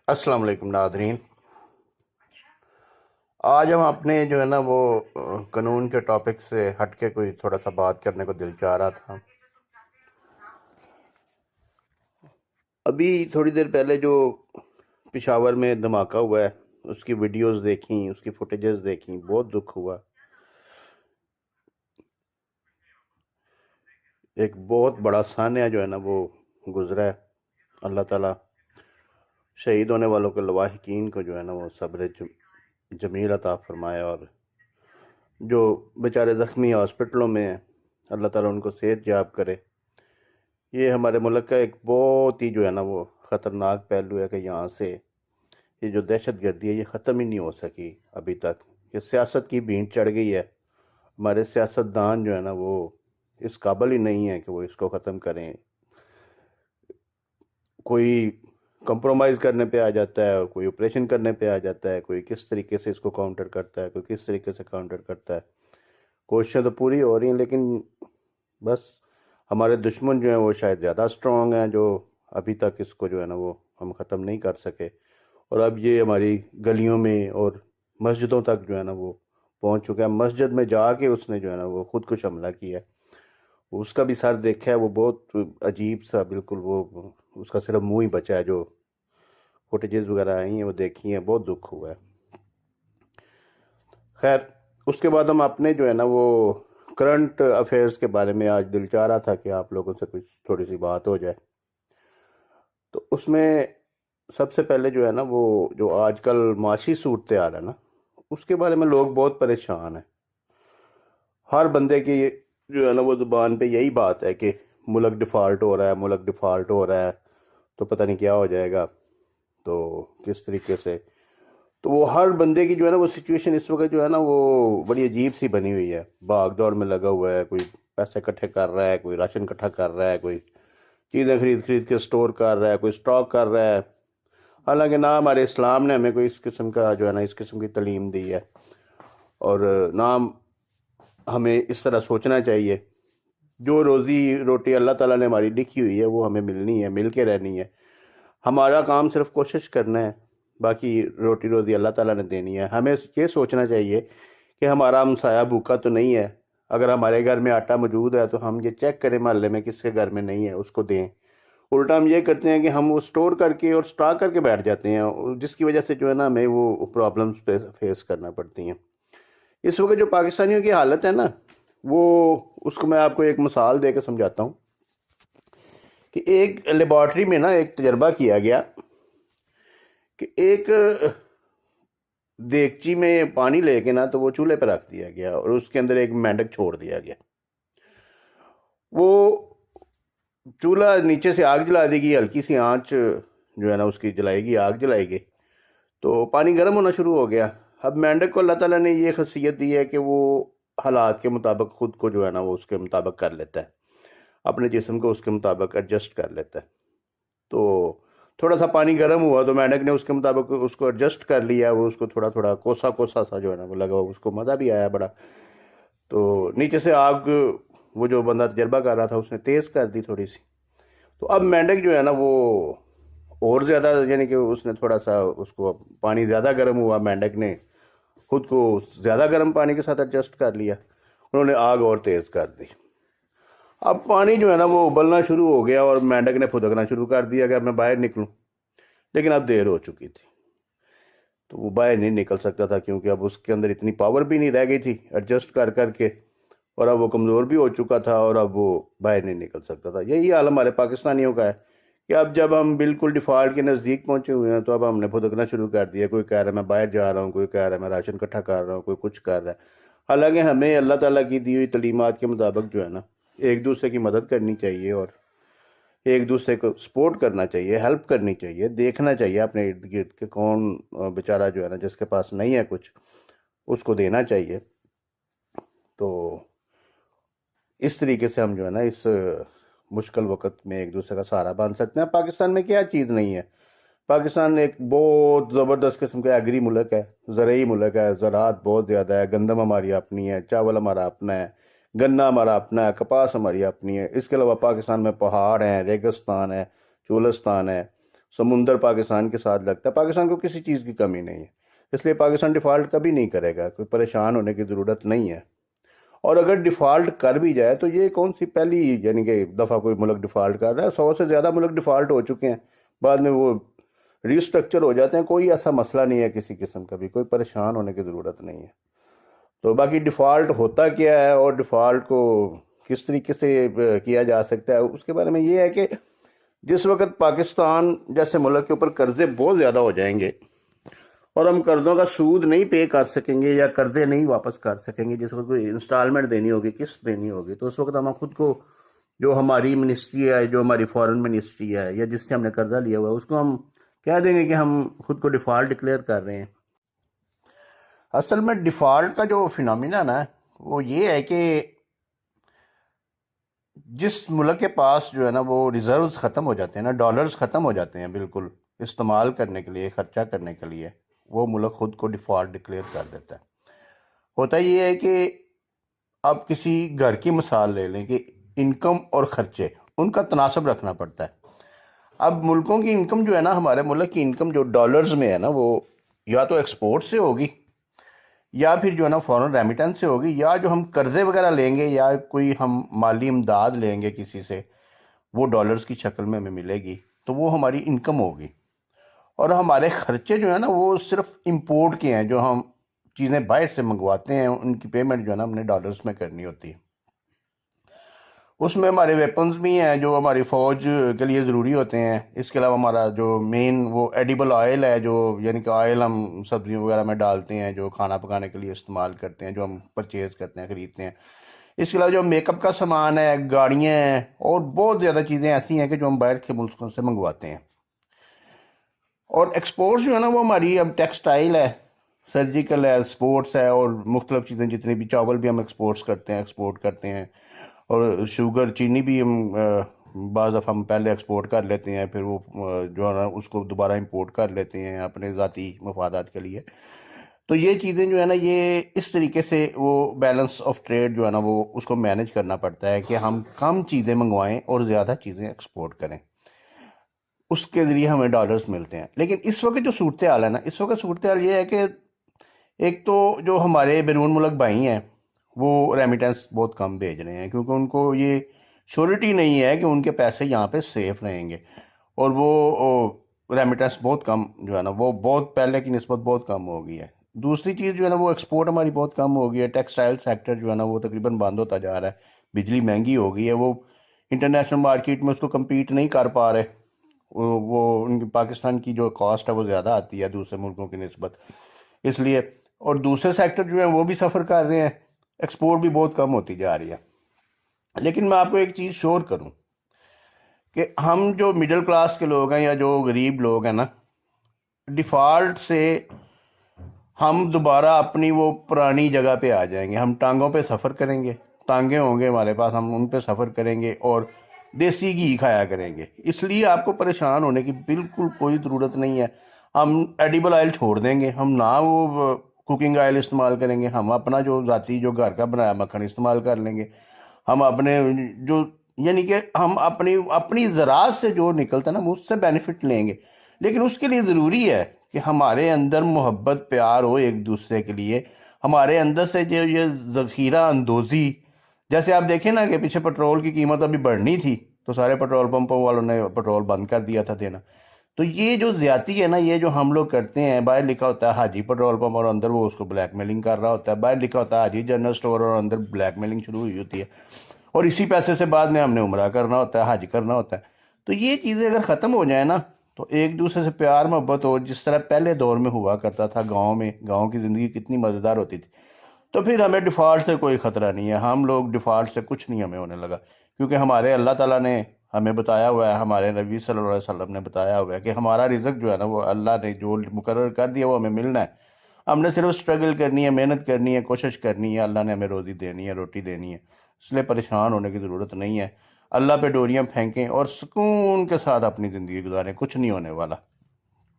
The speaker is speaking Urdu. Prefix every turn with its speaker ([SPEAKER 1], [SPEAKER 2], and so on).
[SPEAKER 1] السلام علیکم ناظرین. آج ہم اپنے جو ہے نا وہ قانون کے ٹاپک سے ہٹ کے کوئی تھوڑا سا بات کرنے کو دل چاہ رہا تھا. ابھی تھوڑی دیر پہلے جو پشاور میں دھماکہ ہوا ہے اس کی ویڈیوز دیکھیں، اس کی فوٹیجز دیکھیں، بہت دکھ ہوا. ایک بہت بڑا سانحہ جو ہے نا وہ گزرا ہے. اللہ تعالیٰ شہید ہونے والوں کے لواحقین کو جو ہے نا وہ صبر جمیل عطا فرمائے، اور جو بیچارے زخمی ہاسپٹلوں میں ہیں اللہ تعالیٰ ان کو صحت یاب کرے. یہ ہمارے ملک کا ایک بہت ہی جو ہے نا وہ خطرناک پہلو ہے کہ یہاں سے یہ جو دہشت گردی ہے یہ ختم ہی نہیں ہو سکی ابھی تک. یہ سیاست کی بھینٹ چڑھ گئی ہے. ہمارے سیاستدان جو ہے نا وہ اس قابل ہی نہیں ہے کہ وہ اس کو ختم کریں. کوئی کمپرومائز کرنے پہ آ جاتا ہے، کوئی آپریشن کرنے پہ آ جاتا ہے، کوئی کس طریقے سے اس کو کاؤنٹر کرتا ہے، کوئی کس طریقے سے کاؤنٹر کرتا ہے. کوششیں تو پوری ہو رہی ہیں لیکن بس ہمارے دشمن جو ہیں وہ شاید زیادہ سٹرونگ ہیں، جو ابھی تک اس کو جو ہے نا وہ ہم ختم نہیں کر سکے. اور اب یہ ہماری گلیوں میں اور مسجدوں تک جو ہے نا وہ پہنچ چکا ہے. مسجد میں جا کے اس نے جو ہے نا وہ خودکش حملہ کیا ہے. اس کا بھی سر دیکھا ہے، وہ بہت عجیب سا، بالکل وہ اس کا صرف منہ ہی بچا ہے. جو فوٹیجز وغیرہ آئی ہیں وہ دیکھی ہیں، بہت دکھ ہوا ہے. خیر، اس کے بعد ہم اپنے جو ہے نا وہ کرنٹ افیئرز کے بارے میں آج دل چاہ رہا تھا کہ آپ لوگوں سے کچھ تھوڑی سی بات ہو جائے. تو اس میں سب سے پہلے جو ہے نا وہ جو آج کل معاشی صورتحال ہے نا اس کے بارے میں لوگ بہت پریشان ہیں. ہر بندے کی جو ہے نا وہ زبان پہ یہی بات ہے کہ ملک ڈیفالٹ ہو رہا ہے، ملک ڈیفالٹ ہو رہا ہے، تو پتہ نہیں کیا ہو جائے گا، تو کس طریقے سے. تو وہ ہر بندے کی جو ہے نا وہ سچویشن اس وقت جو ہے نا وہ بڑی عجیب سی بنی ہوئی ہے. بھاگ دوڑ میں لگا ہوا ہے، کوئی پیسے اکٹھے کر رہا ہے، کوئی راشن اکٹھا کر رہا ہے، کوئی چیزیں خرید کے سٹور کر رہا ہے، کوئی سٹاک کر رہا ہے. حالانکہ نہ ہمارے اسلام نے ہمیں کوئی اس قسم کا جو ہے نا اس قسم کی تعلیم دی ہے، اور نہ ہمیں اس طرح سوچنا چاہیے. جو روزی روٹی اللہ تعالیٰ نے ہماری لکھی ہوئی ہے وہ ہمیں ملنی ہے، مل کے رہنی ہے. ہمارا کام صرف کوشش کرنا ہے، باقی روٹی روزی اللہ تعالیٰ نے دینی ہے. ہمیں یہ سوچنا چاہیے کہ ہمارا ہمسایہ بھوکا تو نہیں ہے. اگر ہمارے گھر میں آٹا موجود ہے تو ہم یہ چیک کریں محلے میں کس کے گھر میں نہیں ہے، اس کو دیں. الٹا ہم یہ کرتے ہیں کہ ہم وہ سٹور کر کے اور سٹاک کر کے بیٹھ جاتے ہیں، جس کی وجہ سے جو ہے نا ہمیں وہ پرابلمس فیس کرنا پڑتی ہیں. اس وقت جو پاکستانیوں کی حالت ہے نا وہ اس کو میں آپ کو ایک مثال دے کے سمجھاتا ہوں کہ ایک لیبارٹری میں نا ایک تجربہ کیا گیا کہ ایک دیگچی میں پانی لے کے نا تو وہ چولہے پہ رکھ دیا گیا اور اس کے اندر ایک مینڈک چھوڑ دیا گیا. وہ چولہا نیچے سے آگ جلا دے گی، ہلکی سی آنچ جو ہے نا اس کی جلائے گی، آگ جلائے گی تو پانی گرم ہونا شروع ہو گیا. اب مینڈک کو اللہ تعالیٰ نے یہ خاصیت دی ہے کہ وہ حالات کے مطابق خود کو جو ہے نا وہ اس کے مطابق کر لیتا ہے، اپنے جسم کو اس کے مطابق ایڈجسٹ کر لیتا ہے. تو تھوڑا سا پانی گرم ہوا تو مینڈک نے اس کے مطابق اس کو ایڈجسٹ کر لیا. وہ اس کو تھوڑا تھوڑا کوسا کوسا سا جو ہے نا وہ لگا، اس کو مزہ بھی آیا بڑا. تو نیچے سے آگ وہ جو بندہ تجربہ کر رہا تھا اس نے تیز کر دی تھوڑی سی. تو اب مینڈک جو ہے نا وہ اور زیادہ، یعنی کہ اس نے تھوڑا سا اس کو پانی زیادہ گرم ہوا، مینڈک نے خود کو زیادہ گرم پانی کے ساتھ ایڈجسٹ کر لیا، انہوں نے آگ اور تیز کر دی. اب پانی جو ہے نا وہ ابلنا شروع ہو گیا اور مینڈک نے پھدکنا شروع کر دیا کہ اب میں باہر نکلوں. لیکن اب دیر ہو چکی تھی تو وہ باہر نہیں نکل سکتا تھا، کیونکہ اب اس کے اندر اتنی پاور بھی نہیں رہ گئی تھی ایڈجسٹ کر کر کے، اور اب وہ کمزور بھی ہو چکا تھا اور اب وہ باہر نہیں نکل سکتا تھا. یہی حال ہمارے پاکستانیوں کا ہے کہ اب جب ہم بالکل ڈیفالٹ کے نزدیک پہنچے ہوئے ہیں تو اب ہم نے پھدکنا شروع کر دیا. کوئی کہہ رہا ہے میں باہر جا رہا ہوں، کوئی کہہ رہا ہے میں راشن اکٹھا کر رہا ہوں، کوئی کچھ کر رہا ہے. حالانکہ ہمیں اللہ تعالیٰ کی دی ہوئی تعلیمات کے مطابق جو ہے نا ایک دوسرے کی مدد کرنی چاہیے اور ایک دوسرے کو سپورٹ کرنا چاہیے، ہیلپ کرنی چاہیے، دیکھنا چاہیے اپنے ارد گرد کہ کون بیچارہ جو ہے نا جس کے پاس نہیں ہے کچھ، اس کو دینا چاہیے. تو اس طریقے سے ہم جو ہے نا اس مشکل وقت میں ایک دوسرے کا سہارا بن سکتے ہیں. پاکستان میں کیا چیز نہیں ہے؟ پاکستان ایک بہت زبردست قسم کا ایگری ملک ہے، زرعی ملک ہے، زراعت بہت زیادہ ہے. گندم ہماری اپنی ہے، چاول ہمارا اپنا ہے، گنا ہمارا اپنا ہے، کپاس ہماری اپنی ہے. اس کے علاوہ پاکستان میں پہاڑ ہیں، ریگستان ہے، چولستان ہے. سمندر پاکستان کے ساتھ لگتا ہے. پاکستان کو کسی چیز کی کمی نہیں ہے, اس لیے پاکستان ڈیفالٹ کبھی نہیں کرے گا, کوئی پریشان ہونے کی ضرورت نہیں ہے. اور اگر ڈیفالٹ کر بھی جائے تو یہ کون سی پہلی یعنی کہ دفعہ کوئی ملک ڈیفالٹ کر رہا ہے؟ 100 سے زیادہ ملک ڈیفالٹ ہو چکے ہیں, بعد میں وہ ریسٹرکچر ہو جاتے ہیں. کوئی ایسا مسئلہ نہیں ہے کسی قسم کا بھی, کوئی پریشان ہونے کی ضرورت نہیں ہے. تو باقی ڈیفالٹ ہوتا کیا ہے اور ڈیفالٹ کو کس طریقے سے کیا جا سکتا ہے, اس کے بارے میں یہ ہے کہ جس وقت پاکستان جیسے ملک کے اوپر قرضے بہت زیادہ ہو جائیں گے اور ہم قرضوں کا سود نہیں پے کر سکیں گے یا قرضے نہیں واپس کر سکیں گے, جس وقت کوئی انسٹالمنٹ دینی ہوگی, قسط دینی ہوگی, تو اس وقت ہم خود کو جو ہماری منسٹری ہے, جو ہماری فارن منسٹری ہے یا جس سے ہم نے قرضہ لیا ہوا ہے, اس کو ہم کہہ دیں گے کہ ہم خود کو ڈیفالٹ ڈکلیئر کر رہے ہیں. اصل میں ڈیفالٹ کا جو فینومینا نا وہ یہ ہے کہ جس ملک کے پاس جو ہے نا وہ ریزروز ختم ہو جاتے ہیں نا, ڈالرز ختم ہو جاتے ہیں بالکل استعمال کرنے کے لیے, خرچہ کرنے کے لیے, وہ ملک خود کو ڈیفالٹ ڈکلیئر کر دیتا ہے. ہوتا یہ ہے کہ اب کسی گھر کی مثال لے لیں کہ انکم اور خرچے ان کا تناسب رکھنا پڑتا ہے. اب ملکوں کی انکم جو ہے نا, ہمارے ملک کی انکم جو ڈالرز میں ہے نا, وہ یا تو ایکسپورٹ سے ہوگی یا پھر جو ہے نا فورن ریمیٹنس سے ہوگی, یا جو ہم قرضے وغیرہ لیں گے یا کوئی ہم مالی امداد لیں گے کسی سے, وہ ڈالرز کی شکل میں ہمیں ملے گی, تو وہ ہماری انکم ہوگی. اور ہمارے خرچے جو ہیں نا وہ صرف امپورٹ کے ہیں, جو ہم چیزیں باہر سے منگواتے ہیں ان کی پیمنٹ جو ہے نا ہم نے ڈالرز میں کرنی ہوتی ہے. اس میں ہمارے ویپنز بھی ہیں جو ہماری فوج کے لیے ضروری ہوتے ہیں. اس کے علاوہ ہمارا جو مین وہ ایڈیبل آئل ہے, جو یعنی کہ آئل ہم سبزیوں وغیرہ میں ڈالتے ہیں, جو کھانا پکانے کے لیے استعمال کرتے ہیں, جو ہم پرچیز کرتے ہیں, خریدتے ہیں. اس کے علاوہ جو میک اپ کا سامان ہے, گاڑیاں ہیں, اور بہت زیادہ چیزیں ایسی ہیں کہ جو ہم باہر کے ملکوں سے منگواتے ہیں. اور ایکسپورٹس جو ہے نا وہ ہماری اب ٹیکسٹائل ہے, سرجیکل ہے, اسپورٹس ہے, اور مختلف چیزیں جتنی بھی, چاول بھی ہم ایکسپورٹ کرتے ہیں, اور شوگر چینی بھی ہم بعض دفعہ ہم پہلے ایکسپورٹ کر لیتے ہیں, پھر وہ جو ہے نا اس کو دوبارہ امپورٹ کر لیتے ہیں اپنے ذاتی مفادات کے لیے. تو یہ چیزیں جو ہے نا یہ اس طریقے سے وہ بیلنس آف ٹریڈ جو ہے نا وہ اس کو مینیج کرنا پڑتا ہے کہ ہم کم چیزیں منگوائیں اور زیادہ چیزیں ایکسپورٹ کریں, اس کے ذریعے ہمیں ڈالرز ملتے ہیں. لیکن اس وقت جو صورتحال ہے نا, اس وقت صورتحال یہ ہے کہ ایک تو جو ہمارے بیرون ملک بھائی ہیں وہ ریمیٹنس بہت کم بھیج رہے ہیں, کیونکہ ان کو یہ شیورٹی نہیں ہے کہ ان کے پیسے یہاں پہ سیف رہیں گے, اور وہ ریمیٹنس بہت کم جو ہے نا وہ بہت پہلے کی نسبت بہت کم ہو گئی ہے. دوسری چیز جو ہے نا وہ ایکسپورٹ ہماری بہت کم ہو گئی ہے. ٹیکسٹائل سیکٹر جو ہے نا وہ تقریباً بند ہوتا جا رہا ہے, بجلی مہنگی ہو گئی ہے, وہ انٹرنیشنل مارکیٹ میں اس کو کمپیٹ نہیں کر پا رہے, وہ ان کی پاکستان کی جو کاسٹ ہے وہ زیادہ آتی ہے دوسرے ملکوں کی نسبت, اس لیے. اور دوسرے سیکٹر جو ہیں وہ بھی سفر کر رہے ہیں, ایکسپورٹ بھی بہت کم ہوتی جا رہی ہے. لیکن میں آپ کو ایک چیز شور کروں کہ ہم جو مڈل کلاس کے لوگ ہیں یا جو غریب لوگ ہیں نا, ڈیفالٹ سے ہم دوبارہ اپنی وہ پرانی جگہ پہ آ جائیں گے. ہم ٹانگوں پہ سفر کریں گے, ٹانگیں ہوں گے ہمارے پاس, ہم ان پہ سفر کریں گے اور دیسی گھی کھایا کریں گے. اس لیے آپ کو پریشان ہونے کی بالکل کوئی ضرورت نہیں ہے. ہم ایڈیبل آئل چھوڑ دیں گے, ہم نہ وہ کوکنگ آئل استعمال کریں گے, ہم اپنا جو ذاتی جو گھر کا بنایا مکھن استعمال کر لیں گے. ہم اپنے جو یعنی کہ ہم اپنی زراعت سے جو نکلتا ہے نا اس سے بینیفٹ لیں گے. لیکن اس کے لیے ضروری ہے کہ ہمارے اندر محبت پیار ہو ایک دوسرے کے لیے, ہمارے اندر سے جو یہ ذخیرہ اندوزی, جیسے آپ دیکھیں نا کہ پیچھے پٹرول کی قیمت ابھی بڑھنی تھی تو سارے پٹرول پمپوں والوں نے پٹرول بند کر دیا تھا دینا. تو یہ جو زیادتی ہے نا, یہ جو ہم لوگ کرتے ہیں, باہر لکھا ہوتا ہے حاجی پٹرول پمپ اور اندر وہ اس کو بلیک میلنگ کر رہا ہوتا ہے, باہر لکھا ہوتا ہے حاجی جنرل سٹور اور اندر بلیک میلنگ شروع ہوئی ہوتی ہے, اور اسی پیسے سے بعد میں ہم نے عمرہ کرنا ہوتا ہے, حج کرنا ہوتا ہے. تو یہ چیزیں اگر ختم ہو جائیں نا تو ایک دوسرے سے پیار محبت ہو, جس طرح پہلے دور میں ہوا کرتا تھا گاؤں میں, گاؤں کی زندگی کتنی مزیدار ہوتی تھی, تو پھر ہمیں ڈیفالٹ سے کوئی خطرہ نہیں ہے. ہم لوگ ڈیفالٹ سے کچھ نہیں ہمیں ہونے لگا, کیونکہ ہمارے اللہ تعالیٰ نے ہمیں بتایا ہوا ہے, ہمارے نبی صلی اللہ علیہ وسلم نے بتایا ہوا ہے کہ ہمارا رزق جو ہے نا وہ اللہ نے جو مقرر کر دیا وہ ہمیں ملنا ہے. ہم نے صرف اسٹرگل کرنی ہے, محنت کرنی ہے, کوشش کرنی ہے, اللہ نے ہمیں روزی دینی ہے, روٹی دینی ہے. اس لیے پریشان ہونے کی ضرورت نہیں ہے. اللہ پہ ڈوریاں پھینکیں اور سکون کے ساتھ اپنی زندگی گزاریں, کچھ نہیں ہونے والا.